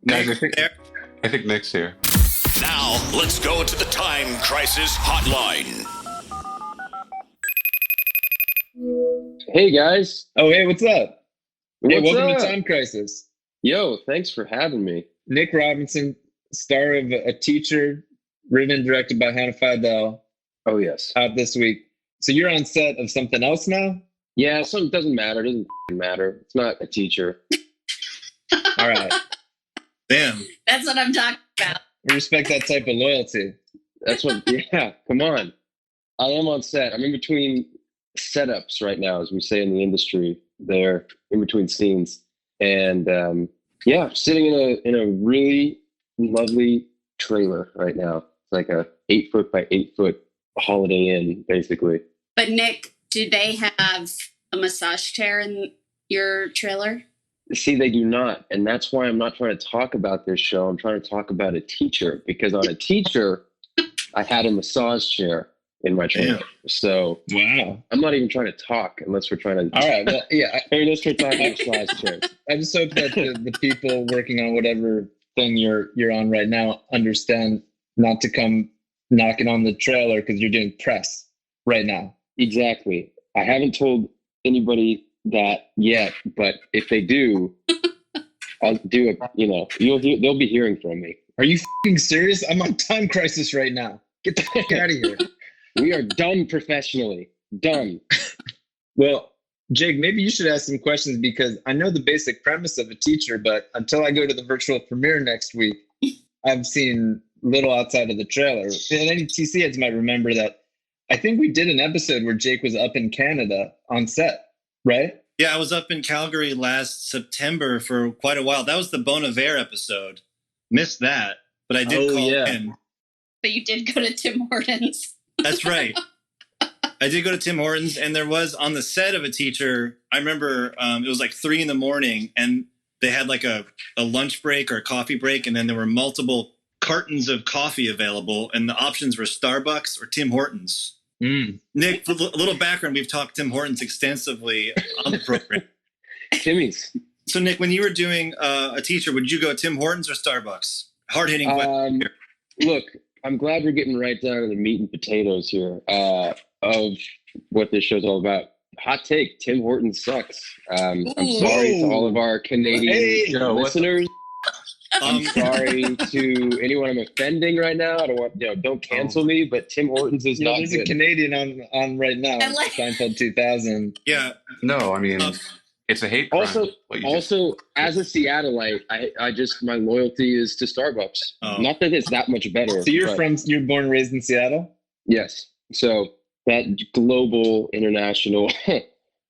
Guys, There. I think Nick's here. Now, let's go to the Time Crisis Hotline. Hey guys. Oh, hey, what's up? Hey, What's welcome up? to Time Crisis. Yo, thanks for having me. Nick Robinson, star of A Teacher, written and directed by Hannah Fidel, Oh yes. out this week. So you're on set of something else now? Yeah, something doesn't matter. It doesn't matter. It's not A Teacher. All right. Damn. That's what I'm talking about. We respect that type of loyalty. That's what. Yeah, come on. I am on set. I'm in between setups right now, as we say in the industry. They're in between scenes, and yeah, sitting in a really lovely trailer right now. It's like a 8-foot by 8-foot Holiday Inn, basically. But Nick, do they have a massage chair in your trailer? See, they do not. And that's why I'm not trying to talk about this show. I'm trying to talk about A Teacher, because on A Teacher, I had a massage chair in my trailer. So Wow. I'm not even trying to talk unless we're trying to. All right. Well, yeah, Unless we're talking massage chairs. I just hope that the people working on whatever thing you're on right now understand not to come knocking on the trailer because you're doing press right now. Exactly. I haven't told anybody that yet, but if they do, I'll do it. You know, they'll be hearing from me. Are you f***ing serious? I'm on Time Crisis right now. Get the fuck out of here. We are done professionally. Done. Well, Jake, maybe you should ask some questions because I know the basic premise of A Teacher, but until I go to the virtual premiere next week, I've seen little outside of the trailer. And any TC heads might remember that I think we did an episode where Jake was up in Canada on set, right? Yeah, I was up in Calgary last September for quite a while. That was the Bon Iver episode. Missed that, but I did call in. But you did go to Tim Hortons. That's right. I did go to Tim Hortons, and there was on the set of A Teacher, I remember it was like 3 a.m, and they had like a lunch break or a coffee break, and then there were multiple cartons of coffee available, and the options were Starbucks or Tim Hortons. Nick, for a little background, we've talked Tim Hortons extensively on the program. Timmy's. So, Nick, when you were doing A Teacher, would you go Tim Hortons or Starbucks? Hard-hitting question here. Look, I'm glad we're getting right down to the meat and potatoes here of what this show's all about. Hot take, Tim Hortons sucks. I'm sorry to all of our Canadian listeners. I'm sorry to anyone I'm offending right now. I don't want, don't cancel me, but Tim Hortons is not There's good. a Canadian on right now, Seinfeld 2000. Yeah. No, I mean, it's a hate crime. Also, as a Seattleite, I just, my loyalty is to Starbucks. Oh. Not that it's that much better. So you're but you're born and raised in Seattle? Yes. So that global, international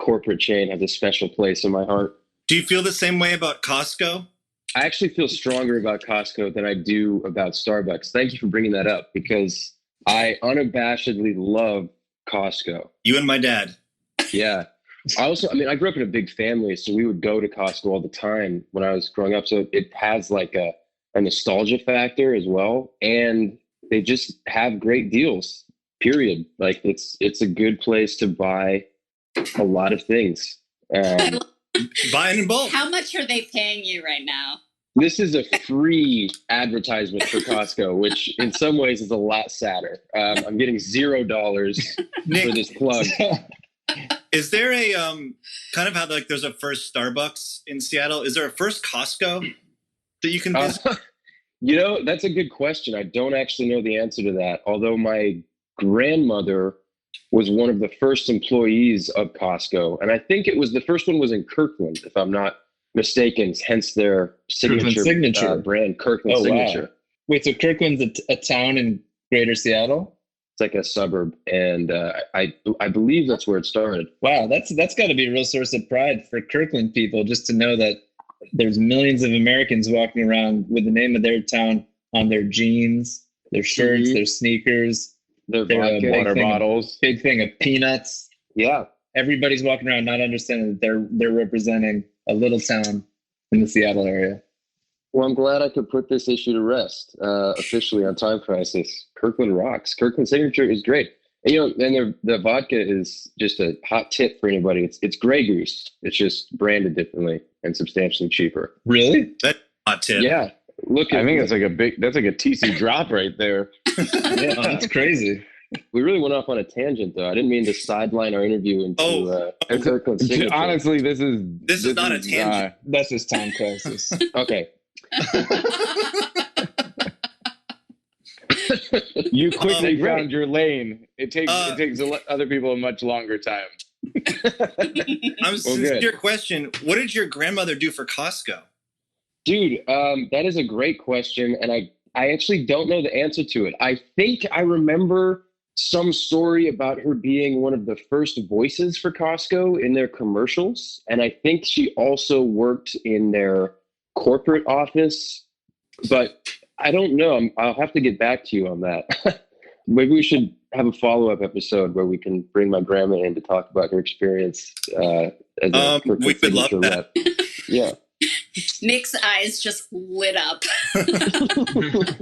corporate chain has a special place in my heart. Do you feel the same way about Costco? I actually feel stronger about Costco than I do about Starbucks. Thank you for bringing that up because I unabashedly love Costco. You and my dad. Yeah. I grew up in a big family, so we would go to Costco all the time when I was growing up. So it has like a nostalgia factor as well. And they just have great deals, period. Like it's a good place to buy a lot of things. Buying in bulk. How much are they paying you right now? This is a free advertisement for Costco, which in some ways is a lot sadder. I'm getting $0 for this plug. Is there a kind of how like there's a first Starbucks in Seattle? Is there a first Costco that you can visit? That's a good question. I don't actually know the answer to that. Although my grandmother was one of the first employees of Costco, and I think the first one was in Kirkland, if I'm not mistaken. Hence their signature brand, Kirkland Signature. Wow. Wait, so Kirkland's a town in Greater Seattle? It's like a suburb, and I believe that's where it started. Wow, that's got to be a real source of pride for Kirkland people, just to know that there's millions of Americans walking around with the name of their town on their jeans, their shirts, their sneakers, their vodka, water bottles, big thing of peanuts. Yeah, everybody's walking around not understanding that they're representing a little town in the Seattle area. Well, I'm glad I could put this issue to rest officially on Time Crisis. Kirkland rocks. Kirkland Signature is great. And, and the vodka is just a hot tip for anybody. It's Grey Goose. It's just branded differently and substantially cheaper. Really? That's a hot tip. Yeah. Look, I think that's like a TC drop right there. Yeah, Oh, that's crazy. we really went off on a tangent, though. I didn't mean to sideline our interview into Kirkland's signature. Honestly, this is not a tangent. That's just time crisis. Okay. You quickly Great. found your lane. It takes other people a much longer time. Sincere question. What did your grandmother do for Costco? Dude, that is a great question, and I actually don't know the answer to it. I think I remember some story about her being one of the first voices for Costco in their commercials, and I think she also worked in their corporate office, but I don't know. I'll have to get back to you on that. Maybe we should have a follow-up episode where we can bring my grandma in to talk about her experience as a we would love that. rep. Yeah. Nick's eyes just lit up. I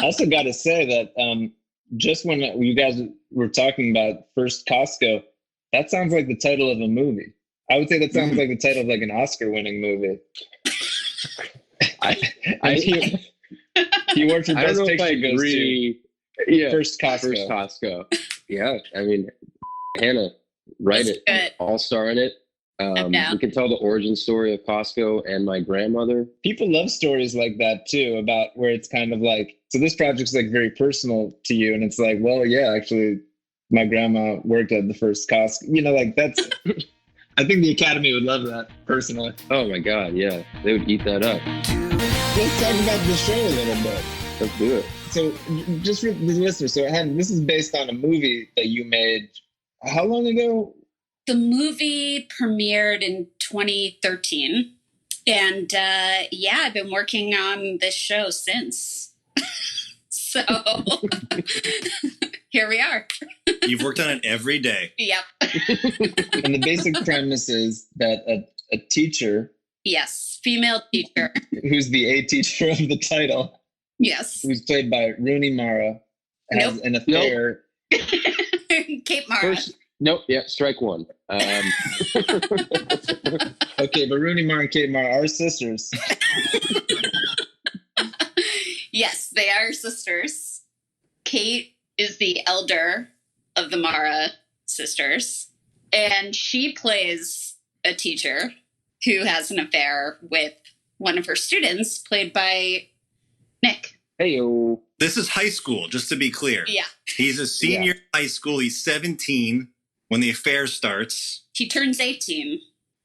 also got to say that just when you guys were talking about first Costco, that sounds like the title of a movie. I would say that sounds like the title of like an Oscar-winning movie. He worked for I don't Best know if I Picture. agree. Yeah, First Costco. First Costco. Yeah, I mean, Hannah, write That's it. good. All-star in it. I'm down. We can tell the origin story of Costco and my grandmother. People love stories like that too, about where it's kind of like, so this project's like very personal to you, and it's like, well, yeah, actually, my grandma worked at the first Costco. You know, like that's. I think the Academy would love that personally. Oh my God, yeah, they would eat that up. Let's talk about the show a little bit. Let's do it. So, just for the listeners, so this is based on a movie that you made. How long ago? The movie premiered in 2013. And I've been working on this show since. So here we are. You've worked on it every day. Yep. And the basic premise is that a teacher, Yes. Female teacher. who's the A teacher of the title, Yes. who's played by Rooney Mara, has an affair. Kate Mara. First, nope, yeah, strike one. Okay, but Rooney Mara and Kate Mara are sisters. Yes, they are sisters. Kate is the elder of the Mara sisters, and she plays a teacher who has an affair with one of her students, played by Nick. Heyo. This is high school, just to be clear. Yeah. He's a senior in high school. He's 17 when the affair starts. He turns 18.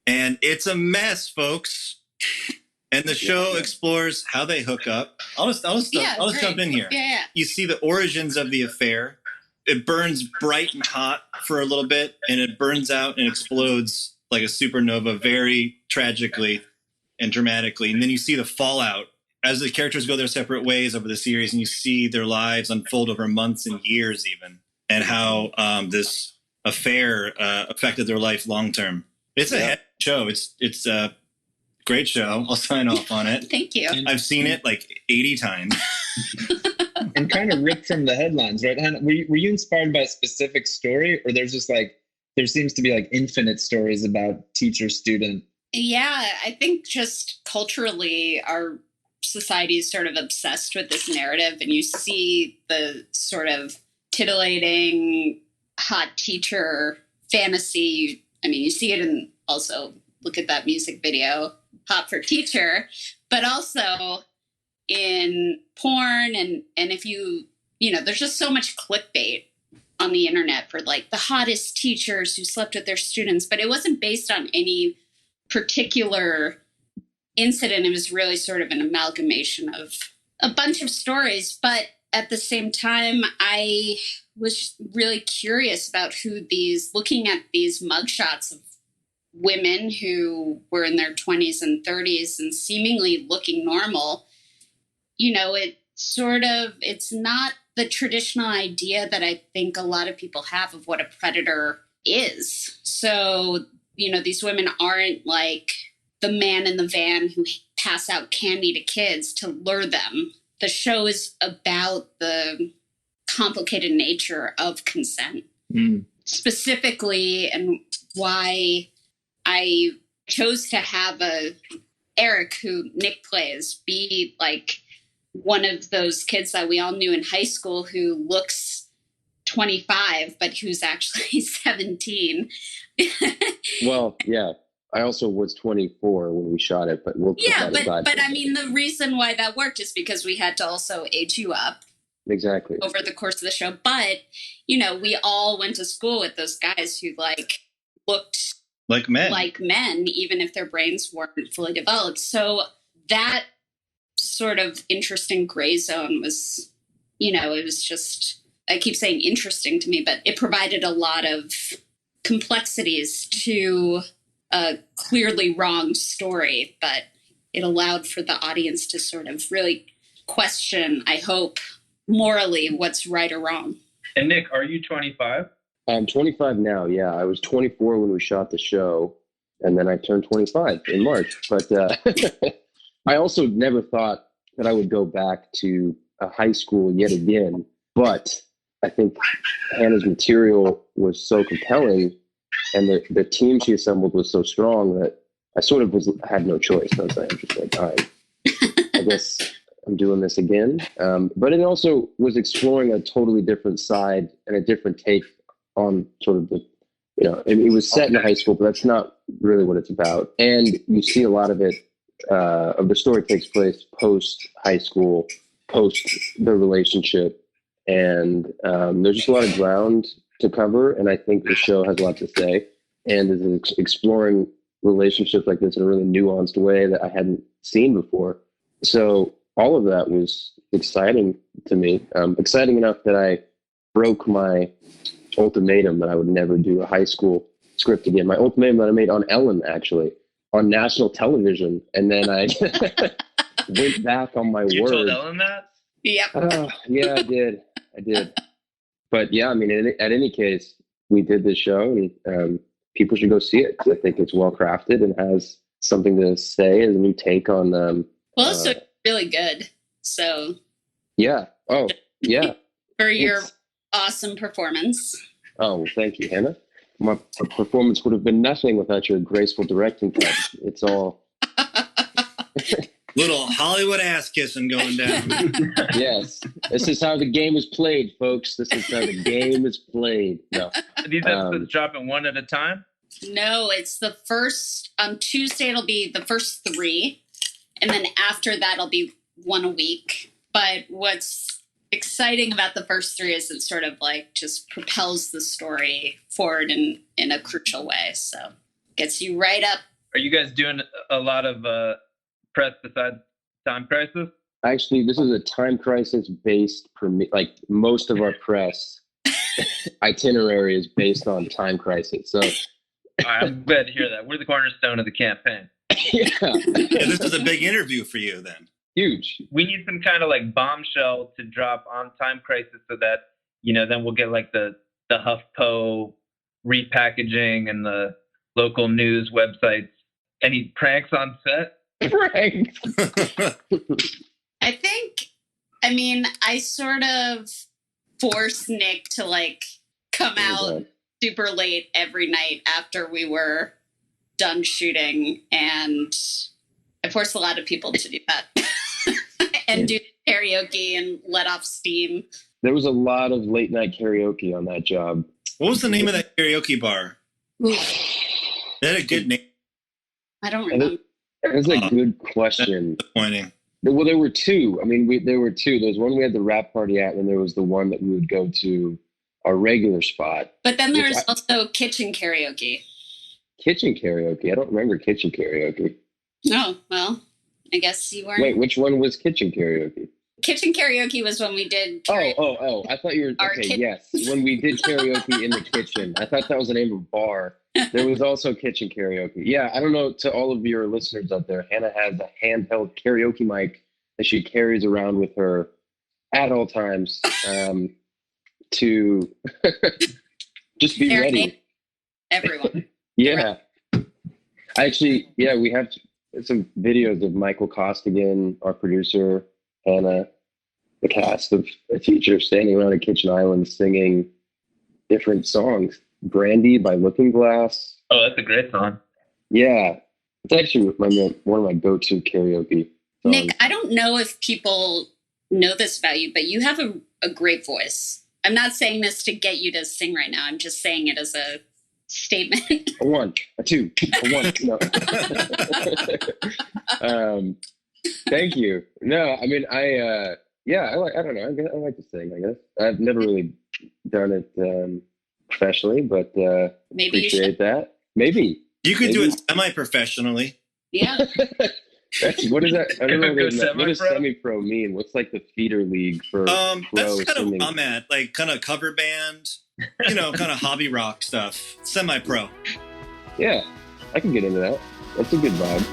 And it's a mess, folks. And the show explores how they hook up. I'll just jump in here. Yeah. You see the origins of the affair. It burns bright and hot for a little bit, and it burns out and explodes like a supernova very tragically and dramatically. And then you see the fallout as the characters go their separate ways over the series, and you see their lives unfold over months and years even, and how this affair affected their life long term. It's a head show. It's a great show. I'll sign off on it. Thank you. I've seen it like 80 times. And kind of ripped from the headlines, right? Hannah, were you inspired by a specific story, or there's just like, there seems to be like infinite stories about teacher-student? Yeah, I think just culturally, our society is sort of obsessed with this narrative, and you see the sort of titillating hot teacher fantasy. I mean, you see it in also, look at that music video, Hot for Teacher, but also in porn. And if you know, there's just so much clickbait on the internet for like the hottest teachers who slept with their students, but it wasn't based on any particular incident. It was really sort of an amalgamation of a bunch of stories. But at the same time, I was really curious about looking at these mugshots of women who were in their 20s and 30s and seemingly looking normal. You know, it's not the traditional idea that I think a lot of people have of what a predator is. So, you know, these women aren't like the man in the van who pass out candy to kids to lure them. The show is about the complicated nature of consent, specifically, and why I chose to have Eric, who Nick plays, be like one of those kids that we all knew in high school who looks 25, but who's actually 17. Well, yeah. I also was 24 when we shot it, but we'll put Yeah, that aside. but I mean, the reason why that worked is because we had to also age you up Exactly. over the course of the show. But, you know, we all went to school with those guys who like looked like men, even if their brains weren't fully developed. So that sort of interesting gray zone was, you know, it was just, I keep saying interesting to me, but it provided a lot of complexities to a clearly wrong story, but it allowed for the audience to sort of really question, I hope, morally what's right or wrong. And Nick, are you 25? I'm 25 now. Yeah, I was 24 when we shot the show, and then I turned 25 in March. But I also never thought that I would go back to a high school yet again. But I think Hannah's material was so compelling, and the team she assembled was so strong that I sort of had no choice. I was just like, all right, I guess I'm doing this again. But it also was exploring a totally different side and a different take on sort of the, you know, it was set in high school, but that's not really what it's about. And you see a lot of it, of the story takes place post high school, post the relationship. And there's just a lot of ground to cover. And I think the show has a lot to say and is exploring relationships like this in a really nuanced way that I hadn't seen before. So all of that was exciting to me. Exciting enough that I broke my ultimatum that I would never do a high school script again. My ultimatum that I made on Ellen, actually, on national television. And then I went back on my word. You told Ellen that? Yep. Yeah, I did. But yeah, I mean, at any case, we did this show, and people should go see it. I think it's well crafted and has something to say as a new take on. Well, it's so really good. So. Yeah. Oh, yeah. For your awesome performance. Oh, well, thank you, Hannah. My performance would have been nothing without your graceful directing touch. It's all. Little Hollywood ass kissing going down. Yes. This is how the game is played, folks. This is how the game is played. No. Are these episodes dropping one at a time? No, it's the first, on Tuesday it'll be the first 3. And then after that it'll be 1 a week. But what's exciting about the first 3 is it sort of like just propels the story forward in a crucial way. So gets you right up. Are you guys doing a lot of press besides Time Crisis? Actually, this is a Time Crisis based, like most of our press itinerary is based on Time Crisis. So I'm glad to hear that. We're the cornerstone of the campaign. Yeah, this is a big interview for you then. Huge. We need some kind of like bombshell to drop on Time Crisis so that, you know, then we'll get like the HuffPo repackaging and the local news websites. Any pranks on set? Pranks. I mean, I sort of forced Nick to like come out super late every night after we were done shooting, and I forced a lot of people to do that and do karaoke and let off steam. There was a lot of late night karaoke on that job. What was the name of that karaoke bar? Ooh, That had a good name. I don't remember. That's a good question. Disappointing. Well, there were 2. I mean, there were 2. There was one we had the rap party at, and there was the one that we would go to our regular spot. But then there's also kitchen karaoke. Kitchen karaoke? I don't remember kitchen karaoke. Oh, well, I guess you weren't. Wait, which one was kitchen karaoke? Kitchen karaoke was when we did karaoke. Oh. I thought you were, okay, yes. When we did karaoke in the kitchen. I thought that was the name of a bar. There was also kitchen karaoke. Yeah, I don't know, to all of your listeners out there, Hannah has a handheld karaoke mic that she carries around with her at all times to just be ready. Everyone. Yeah. Actually, yeah, we have some videos of Michael Costigan, our producer, Hannah, the cast of a teacher standing around a kitchen island singing different songs. Brandy by Looking Glass. Oh, that's a great song. Yeah. It's actually one of my go-to karaoke songs. Nick, I don't know if people know this about you, but you have a great voice. I'm not saying this to get you to sing right now. I'm just saying it as a statement. A 1, a 2, a 1. No. Thank you. No, I mean, I don't know. I like to sing, I guess. I've never really done it professionally, but Maybe you should. appreciate that. Maybe. You could do it semi-professionally. Yeah. What is that? I don't know. What does Semi-pro? semi-pro mean? What's like the feeder league for pro That's kind singing? of I'm at, like kind of cover band, kind of hobby rock stuff. Semi-pro. Yeah, I can get into that. That's a good vibe.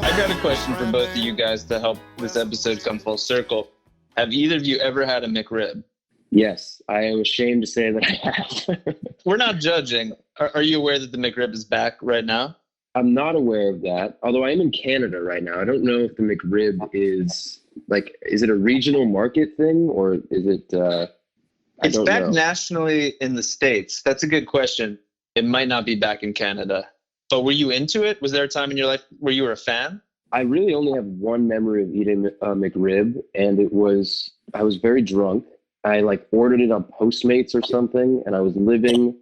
I got a question for both of you guys to help this episode come full circle. Have either of you ever had a McRib? Yes, I am ashamed to say that I have. We're not judging. Are you aware that the McRib is back right now? I'm not aware of that, although I am in Canada right now. I don't know if the McRib is it a regional market thing or is it, It's back know. nationally in the States. That's a good question. It might not be back in Canada. But were you into it? Was there a time in your life where you were a fan? I really only have one memory of eating a McRib, and I was very drunk. I ordered it on Postmates or something, and I was living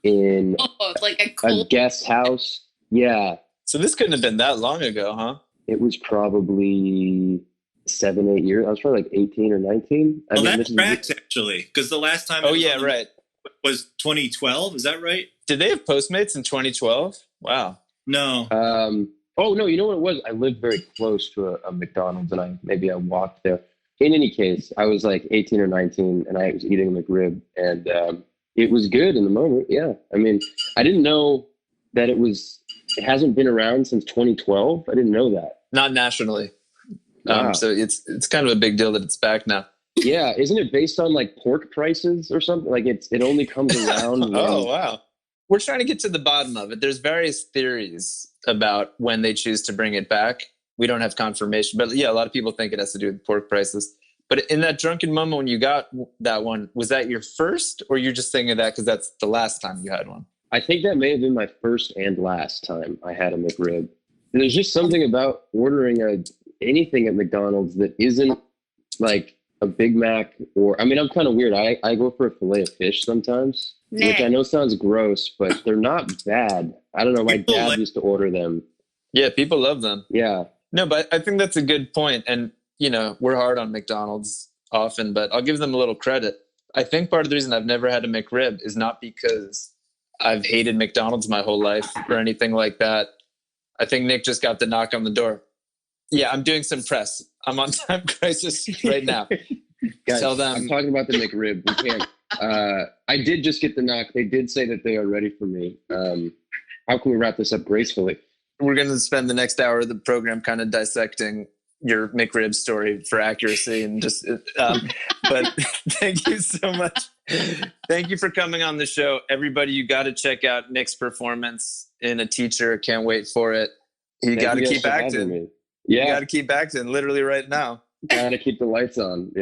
in Like a guest house. Yeah. So this couldn't have been that long ago, huh? It was probably 7, 8 years. I was probably 18 or 19. Well, that tracks actually, because the last time Right. was 2012. Is that right? Did they have Postmates in 2012? Wow. No. Oh, no, you know what it was? I lived very close to a McDonald's, and I walked there. In any case, I was 18 or 19, and I was eating a McRib, and it was good in the moment. Yeah. I mean, I didn't know that it hasn't been around since 2012. I didn't know that. Not nationally. Wow. So it's kind of a big deal that it's back now. Yeah. Isn't it based on pork prices or something? It only comes around. Oh, wow. We're trying to get to the bottom of it. There's various theories about when they choose to bring it back. We don't have confirmation, but yeah, a lot of people think it has to do with pork prices. But in that drunken moment when you got that one, was that your first, or you're just thinking that because that's the last time you had one? I think that may have been my first and last time I had a McRib. There's just something about ordering anything at McDonald's that isn't a Big Mac I'm kind of weird. I go for a fillet of fish sometimes, which I know sounds gross, but they're not bad. I don't know. My dad used to order them. Yeah, people love them. Yeah. No, but I think that's a good point. And, we're hard on McDonald's often, but I'll give them a little credit. I think part of the reason I've never had a McRib is not because I've hated McDonald's my whole life or anything like that. I think Nick just got the knock on the door. Yeah, I'm doing some press. I'm on Time Crisis right now. Guys, Tell them. I'm talking about the McRib. We can't. I did just get the knock. They did say that they are ready for me. How can we wrap this up gracefully? We're going to spend the next hour of the program kind of dissecting your McRib story for accuracy and just, but thank you so much. Thank you for coming on the show. Everybody, you got to check out Nick's performance in A Teacher. Can't wait for it. You got to keep acting. Yeah. You got to keep acting literally right now. Got to keep the lights on,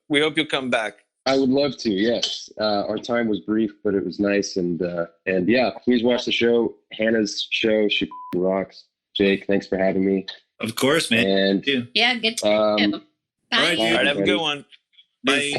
We hope you'll come back. I would love to, yes. Our time was brief, but it was nice. And yeah, please watch the show. Hannah's show, she rocks. Jake, thanks for having me. Of course, man. And yeah, good to meet you. Bye. All right, All right, have a good one. Bye.